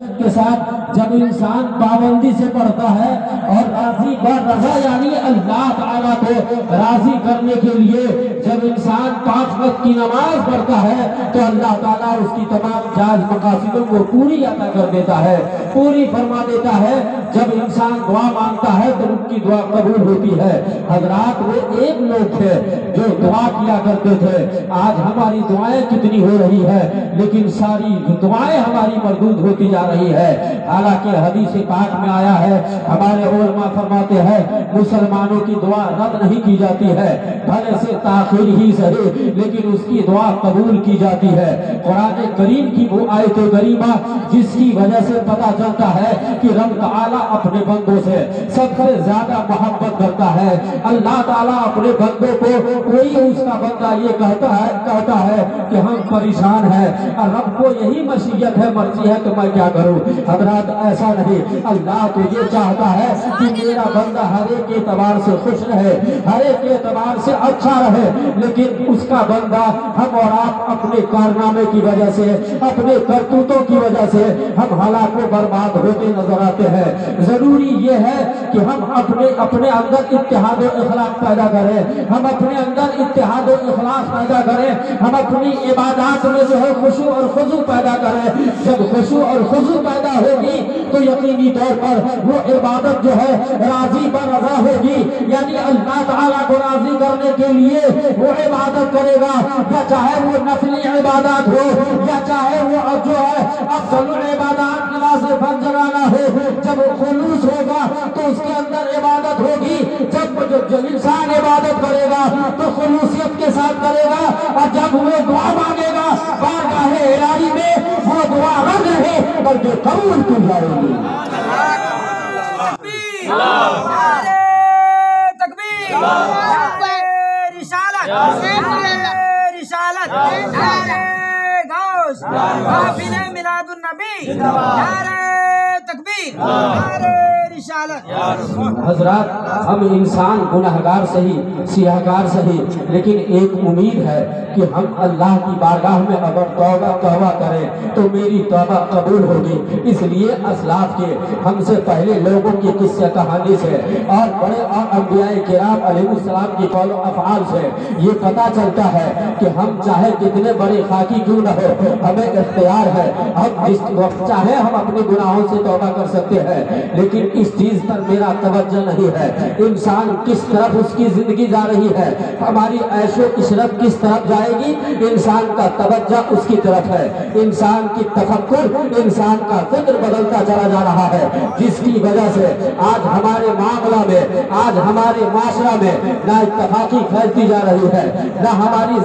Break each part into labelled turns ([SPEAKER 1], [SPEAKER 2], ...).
[SPEAKER 1] کے ساتھ جب انسان پابندی سے پڑھتا ہے اور راضی بر رضا یعنی اللہ تعالیٰ کو راضی کرنے کے لیے جب انسان 5 وقت کی نماز پڑھتا ہے تو اللہ تعالیٰ اس کی تمام جائز مقاصدوں کو پوری عطا کر دیتا ہے، پوری فرما دیتا ہے۔ جب انسان دعا مانگتا ہے تو ان کی دعا قبول ہوتی ہے۔ حضرات وہ ایک لوگ تھے جو دعا کیا کرتے تھے، آج ہماری دعائیں کتنی ہو رہی ہے لیکن ساری دعائیں ہماری مردود ہوتی جا رہی ہے۔ حالانکہ حدیث پاک میں آیا ہے، ہمارے علماء فرماتے ہیں مسلمانوں کی دعا رد نہیں کی جاتی ہے، بھلے سے تاخیر ہی صحیح لیکن اس کی دعا قبول کی جاتی ہے۔ قرآن کریم کی وہ آیت کریمہ جس کی وجہ سے پتہ چلتا ہے کہ رب تعالیٰ اپنے بندوں سے سب سے زیادہ محبت کرتا ہے۔ اللہ تعالیٰ اپنے بندوں کو، کوئی اس کا بندہ یہ کہتا ہے کہ ہم پریشان ہیں اور رب کو یہی مشیت ہے، مرضی ہے تو میں کیا کروں؟ حضرات ایسا نہیں، اللہ تو یہ چاہتا ہے کہ میرا بندہ ہر ایک اعتبار سے خوش رہے، ہر ایک اعتبار سے اچھا رہے، لیکن اس کا بندہ ہم اور آپ اپنے کارنامے کی وجہ سے، اپنے کرتوتوں کی وجہ سے ہم ہلاک و برباد ہوتے نظر آتے ہیں۔ ضروری یہ ہے کہ ہم اپنے اندر اتحاد و اخلاق پیدا کریں، ہم اپنے اندر اتحاد و اخلاص پیدا کریں، ہم اپنی عبادات میں جو ہے خشوع اور خضوع پیدا کریں۔ جب خشوع اور خضوع پیدا ہوگی تو یقینی طور پر وہ عبادت جو ہے راضی بر رضا ہوگی، یعنی اللہ تعالیٰ کو راضی کرنے کے لیے وہ عبادت کرے گا، یا چاہے وہ نفلی عبادات ہو یا چاہے وہ جو ہے افضل عبادات نماز فجرانہ ہو۔ جب خلوص ہوگا تو اس کے اندر عبادت ہوگی، جب انسان عبادت کرے گا تو خلوصیت کے ساتھ کرے گا، اور جب وہ دعا مانگے گا بارگاہ الہی میں وہ دعا رد نہیں بلکہ قبول کی جائے گی۔
[SPEAKER 2] تکبیر، رسالت، رسالت، غوث، محفل میلاد النبی، نعرہ تکبیر، نعرہ رسالت۔
[SPEAKER 1] حضرات ہم انسان گناہگار صحیح، سیاہکار صحیح، لیکن ایک امید ہے کہ ہم اللہ کی بارگاہ میں اگر توبہ کریں تو میری توبہ قبول ہوگی۔ اس لیے اسلاف کے ہم سے پہلے لوگوں کی قصہ کہانی سے اور بڑے اور انبیاء کرام علیہ السلام کی قول و افعال سے یہ پتہ چلتا ہے کہ ہم چاہے کتنے بڑے خاکی کیوں نہ ہو، ہمیں اختیار ہے، ہم جس وقت چاہے ہم اپنے گناہوں سے توبہ کر سکتے ہیں، لیکن اس چیز پر میرا توجہ نہیں ہے انسان کس طرف اس کی زندگی جا رہی ہے، ہماری عیش و عشرت کس طرف جائے گی، انسان کا توجہ اس کی طرف ہے، انسان کی تفکر، انسان کا فکر بدلتا چلا جا رہا ہے، جس کی وجہ سے آج ہمارے معاملہ میں، آج ہمارے معاشرہ میں نا اتفاقی پھیلتی جا رہی ہے، نہ ہماری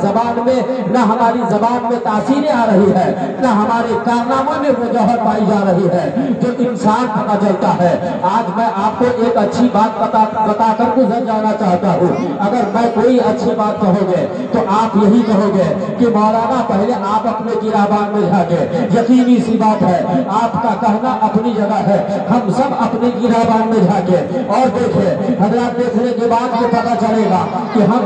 [SPEAKER 1] زبان میں تاثیریں آ رہی ہے، نہ ہمارے کارناموں میں وہ جوہر پائی جا رہی ہے جو انسان پتہ چلتا ہے۔ آج میں آپ کو ایک اچھی بات بتا کر گزر جانا چاہتا ہوں، اگر میں کوئی اچھی بات کہو گے تو آپ یہی کہو گے کہ مولانا پہلے آپ اپنے گریبان میں جھانکے، یقینی سی بات ہے آپ کا کہنا اپنی جگہ ہے، ہم سب اپنے گریبان میں جھانکے اور دیکھیں، حضرات دیکھنے کے بعد یہ پتہ چلے گا کہ ہم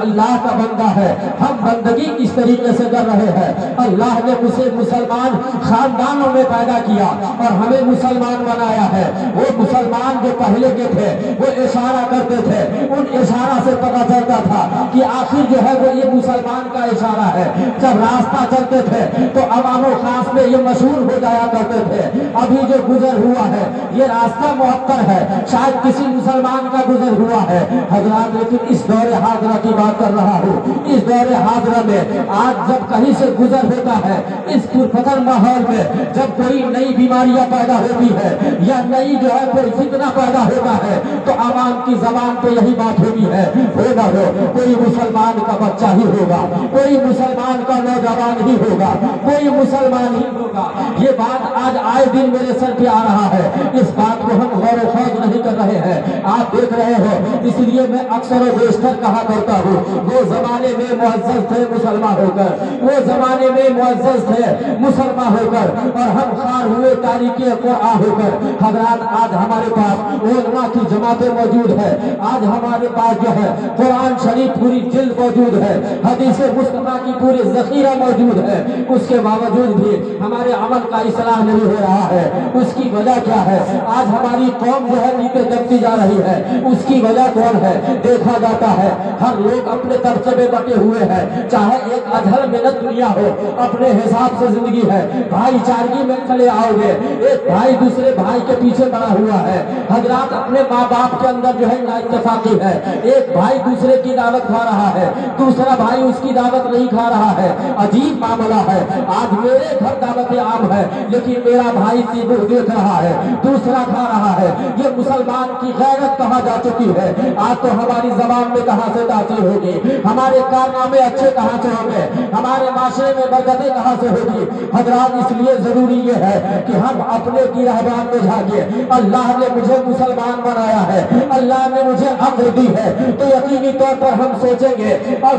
[SPEAKER 1] اللہ کا بندہ ہے، ہم بندگی کس طریقے سے کر رہے ہیں۔ اللہ نے اسے مسلمان خاندانوں میں پیدا کیا اور ہمیں مسلمان بنایا ہے۔ وہ مسلمان جو پہلے کے تھے وہ اشارہ کرتے تھے، ان اشارہ سے پتہ چلتا تھا کہ آخر جو ہے وہ یہ مسلمان کا اشارہ ہے۔ جب راستہ چلتے تھے تو عوام و خاص میں یہ مشہور ہو جایا کرتے تھے، ابھی جو گزر ہوا ہے یہ راستہ معطر ہے، شاید کسی مسلمان کا گزر ہوا ہے۔ حضرات لیکن اس دور حاضرہ کی بات کر رہا ہوں، اس دور حاضرہ میں آج جب کہیں سے گزر ہوتا ہے، اس پرفتن ماحول میں جب کوئی نئی بیماریاں پیدا ہوتی ہے یا نئی جو ہے کوئی فتنہ پیدا ہوتا ہے تو عوام کی زبان پہ یہی بات ہوتی ہے، ہو نہ ہو کوئی مسلمان کا بچہ ہی ہوگا، کوئی مسلمان کا نوجوان ہی ہوگا، کوئی مسلمان ہی ہوگا۔ یہ بات آج آئے دن میرے سر پہ آ رہا ہے، اس بات کو ہم غور و خوض نہیں کر رہے ہیں، آپ دیکھ رہے ہو۔ اس لیے میں اکثر و بیشتر کہا کرتا ہوں، وہ زمانے میں معزز تھے مسلمان ہو کر، وہ زمانے میں معزز تھے مسلمان ہو کر، اور ہم خار ہوئے تاریخ قرآن ہو کر۔ حضرات آج ہمارے پاس علماء کی جماعتیں موجود ہے، آج ہمارے پاس جو ہے قرآن شریف پوری جلد موجود ہے، حدیث مصطفیٰ کی پوری ذخیرہ موجود ہے، اس کے باوجود بھی ہمارے عمل کا اصلاح نہیں ہو رہا ہے۔ اس کی وجہ کیا ہے؟ آج ہماری قوم جو ہے نیچے دبتی جا رہی ہے، اس کی وجہ کون ہے؟ دیکھا جاتا ہے ہر لوگ اپنے طبقے میں بٹے ہوئے ہیں، چاہے ایک ادھر محنت دنیا ہو، اپنے حساب سے زندگی ہے، بھائی چارگی میں چلے آؤ گے، ایک بھائی دوسرے بھائی کے پیچھے پڑا ہوا ہے۔ حضرات اپنے ماں باپ کے اندر جو ہے نا اتفاقی ہے، ایک بھائی دوسرے کی دعوت کھا رہا ہے، دوسرا بھائی اس کی دعوت نہیں کھا رہا ہے۔ عجیب معاملہ ہے، آج میرے گھر دعوت عام ہے لیکن میرا بھائی تیبر دیکھ رہا ہے، دوسرا کھا رہا ہے۔ یہ مسلمان کی غیرت کہا جا چکی ہے۔ آج تو ہماری زبان میں کہاں سے تاثیر ہوگی، ہمارے کارنامے اچھے کہاں سے ہوں گے، ہمارے معاشرے میں برکتیں کہاں سے ہوگی؟ حضرات اس لیے ضروری یہ ہے کہ ہم اپنے کی رہبان میں جھانکیں۔ اللہ نے مجھے مسلمان بنایا ہے، اللہ نے مجھے عقل دی ہے، تو یقینی طور پر ہم سوچیں گے، اور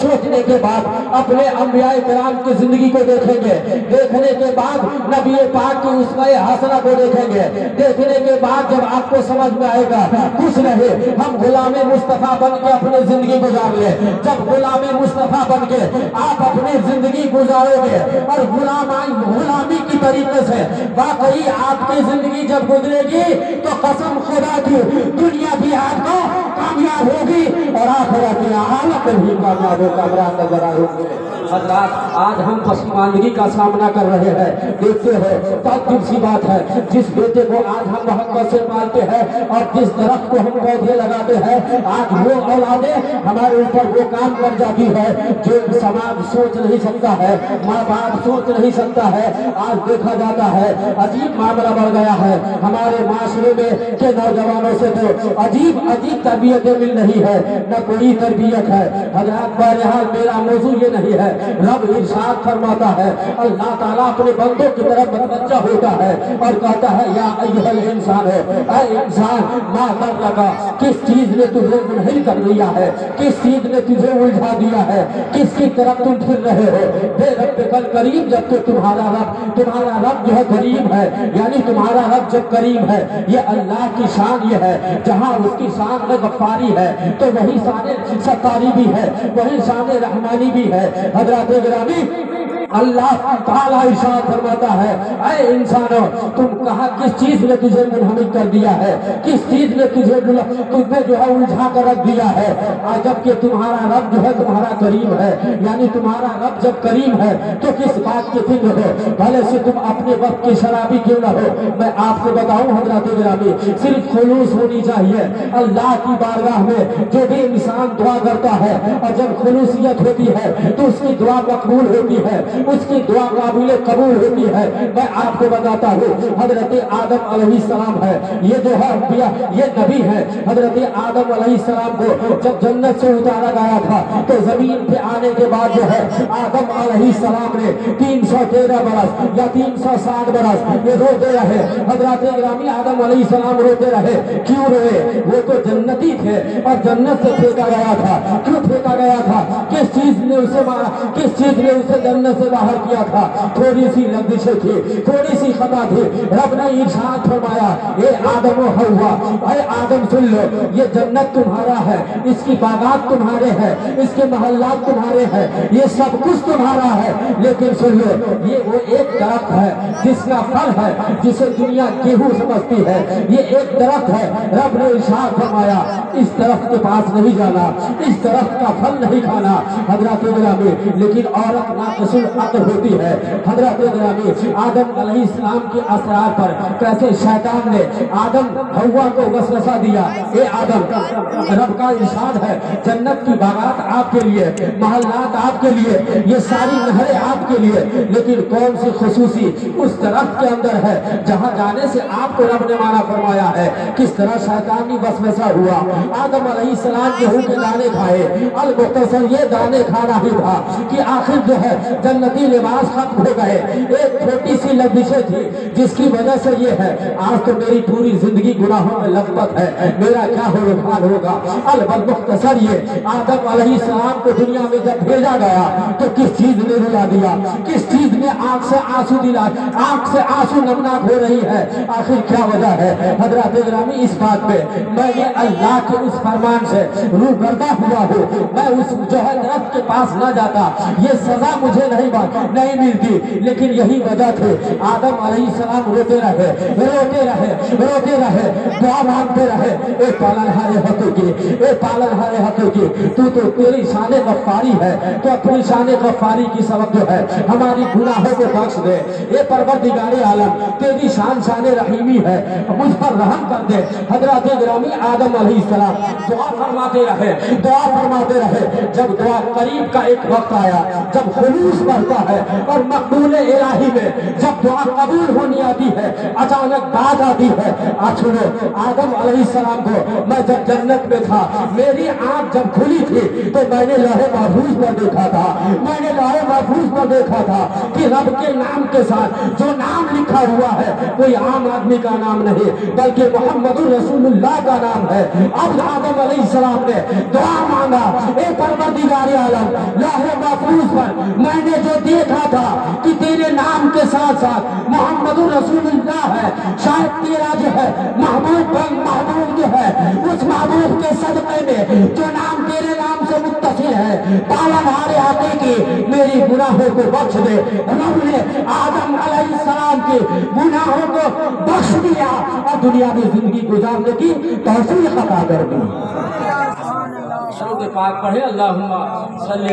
[SPEAKER 1] سوچنے کے بعد اپنے انبیاء کرام کی زندگی کو دیکھیں گے، دیکھنے کے بعد نبی پاک کی اسوہ حسنہ کو دیکھیں گے، دیکھنے کے بعد جب آپ کو سمجھ میں آئے گا خوش رہے ہم غلام مصطفیٰ بن کے اپنی زندگی گزار لیں۔ جب غلام مصطفیٰ بن کے آپ اپنی زندگی گزارو گے اور غلامی کی طریقے سے واقعی آپ کی زندگی جب گزرے گی تو قسم خدا کی دنیا بھی آپ کو کامیاب ہوگی اور آخرت کی حالت بھی کامیاب ہوگا نظر آئے گے۔ حضرات آج ہم پسماندگی کا سامنا کر رہے ہیں، دیکھتے ہیں تعجب سی بات ہے، جس بیٹے کو آج ہم محبت سے پالتے ہیں اور جس درخت کو ہم پودے لگاتے ہیں، آج وہ اولادیں ہمارے اوپر وہ کام کر جاتی ہے جو سماج سوچ نہیں سکتا ہے، ماں باپ سوچ نہیں سکتا ہے۔ آج دیکھا جاتا ہے عجیب معاملہ بڑھ گیا ہے ہمارے معاشرے میں کہ نوجوانوں سے تو عجیب تربیتیں مل رہی ہے، نہ کوئی تربیت ہے۔ حضرات بہرحال میرا موضوع یہ نہیں ہے، رب ارشاد فرماتا ہے، اللہ تعالیٰ اپنے بندوں کی طرف متوجہ ہوتا ہے اور کہتا ہے یا ایھا الانسان، اے انسان ما غرک، کس چیز نے تجھے منحل کر دیا ہے، کس چیز نے تجھے الجھا دیا ہے، کس کی طرف تم پھر رہے ہو؟ بے ربک الکریم، جب کہ تمہارا رب جو ہے کریم ہے، یعنی تمہارا رب جب کریم ہے، یہ اللہ کی شان یہ ہے، جہاں اس کی شان غفاری ہے تو وہی شان ستاری بھی ہے، وہی شان رحمانی بھی ہے۔ حضرات گرامی اللہ تعالیٰ ارشاد فرماتا ہے، اے انسانوں تم کہاں کس چیز نے تجھے منہمک کر دیا ہے، کس چیز نے تمہیں جو ہے الجھا کر رکھ دیا ہے؟ جبکہ تمہارا رب جو ہے تمہارا کریم ہے، یعنی تمہارا رب جب کریم ہے تو کس بات کے فکر ہو؟ بھلے سے تم اپنے وقت کی شرابی کیوں نہ ہو، میں آپ کو بتاؤں حضرات گرامی، صرف خلوص ہونی چاہیے اللہ کی بارگاہ میں۔ جو بھی انسان دعا کرتا ہے اور جب خلوصیت ہوتی ہے تو اس کی دعا مقبول ہوتی ہے، اس کی دعا قابل قبول ہوتی ہے۔ میں آپ کو بتاتا ہوں حضرت آدم علیہ السلام ہے، یہ جو ہے انبیاء، یہ نبی ہے۔ حضرت آدم علیہ السلام کو جب جنت سے اتارا گیا تھا تو زمین پہ آنے کے بعد جو ہے آدم علیہ السلام نے 313 برس یا 360 برس یہ روتے رہے۔ حضرات گرامی آدم علیہ السلام روتے رہے، کیوں روئے؟ وہ تو جنتی تھے اور جنت سے پھینکا گیا تھا۔ کیوں پھینکا گیا تھا؟ کس چیز نے اسے مارا؟ کس چیز نے اسے جنت سے باہر کیا تھا؟ تھوڑی سی لغزشیں تھی، تھوڑی سی خطا تھی۔ رب نے ارشاد فرمایا، اے آدم و حوا، اے آدم سن لو، یہ جنت تمہارا ہے، اس کی باغات تمہارے ہیں، اس کے محلات تمہارے ہیں، یہ سب کچھ تمہارا ہے، لیکن سن لو یہ وہ ایک درخت ہے جس کا پھل ہے جسے دنیا گیہوں سمجھتی ہے، یہ ایک درخت ہے۔ رب نے ارشاد فرمایا اس درخت کے پاس نہیں جانا، اس درخت کا پھل نہیں کھانا۔ حضرات گرامی لیکن عورت ناقص العقل ہوتی ہے۔ حضرات گرامی آدم علیہ السلام کے اسرار پر کیسے شیطان نے آدم حوا کو وسوسہ دیا، اے آدم رب کا ارشاد ہے جنت کی باغات آپ کے لیے، محلات آپ کے لیے، یہ ساری نہریں آپ کے لیے، لیکن کون سی خصوصی اس درخت کے اندر ہے جہاں جانے سے آپ کو رب نے منع فرمایا ہے۔ کس طرح شیطانی وسوسہ ہوا، آدم علیہ السلام گیہوں کے دانے کھائے، المختصر یہ دانے کھانا ہی تھا کہ آخر جو ہے جنتی لباس ختم ہو گئے۔ ایک چھوٹی سی لغزشیں تھی جس کی وجہ سے یہ ہے آج تو میری پوری زندگی گناہوں میں لطپت ہے، میرا کیا حال ہوگا۔ البتہ مختصر یہ آدم علیہ السلام کو دنیا میں جب بھیجا گیا تو کس چیز نے رلا دیا، کس چیز نے آنکھ سے آنسو دلا، آنکھ سے آنسو نمناک ہو رہی ہے، آخر کیا وجہ ہے؟ حضرات گرامی اس بات پہ میں نے اللہ کے اس فرمان سے روگردہ ہوا ہوں، میں اس جو ہے درخت کے پاس نہ جاتا، یہ سزا مجھے نہیں ملتی، لیکن یہی وجہ تھی۔ آدم علیہ السلام روتے رہے، دعا مانگتے رہے، اے پالنہارے حقوں کی تو تیری شان غفاری ہے، تو اپنی شان غفاری کی سبب جو ہے ہماری گناہوں کو بخش دے، اے پروردگار عالم تیری شان رحیمی ہے، مجھ پر رحم کر دے۔ حضرات گرامی آدم علیہ السلام دعا فرماتے رہے، جب دعا قریب کا ایک وقت آیا جب خلوص بڑھتا ہے اور مقبول الہی میں جب دعا قبول ہونی آتی ہے، اچانک بات آتی ہے۔ سنو، آدم علیہ السلام کو میں جب جنت میں تھا، میری آنکھ جب کھلی تھی تو میں نے لوح محفوظ پر دیکھا تھا کہ رب کے نام کے ساتھ جو نام لکھا ہوا ہے کوئی عام آدمی کا نام نہیں بلکہ محمد رسول اللہ کا نام ہے۔ اب آدم علیہ السلام نے دعا مانگا، اے پروردگار عالم لوح محفوظ پر میں نے جو دیکھا تھا کہ تیرے نام کے ساتھ ساتھ محمد رسول اللہ ہے، شاید تیرا جو ہے محبوب جو ہے اس محبوب کے صدقے میں جو نام تیرے نام سے متصل ہے، پالنہارے حقوں کی میری گناہوں کو بخش دے۔ رب نے آدم علیہ السلام کے گناہوں کو بخش دیا اور دنیا میں زندگی گزارنے کی توفیق عطا کر دی۔ درود پاک پڑھے، اللہم صلی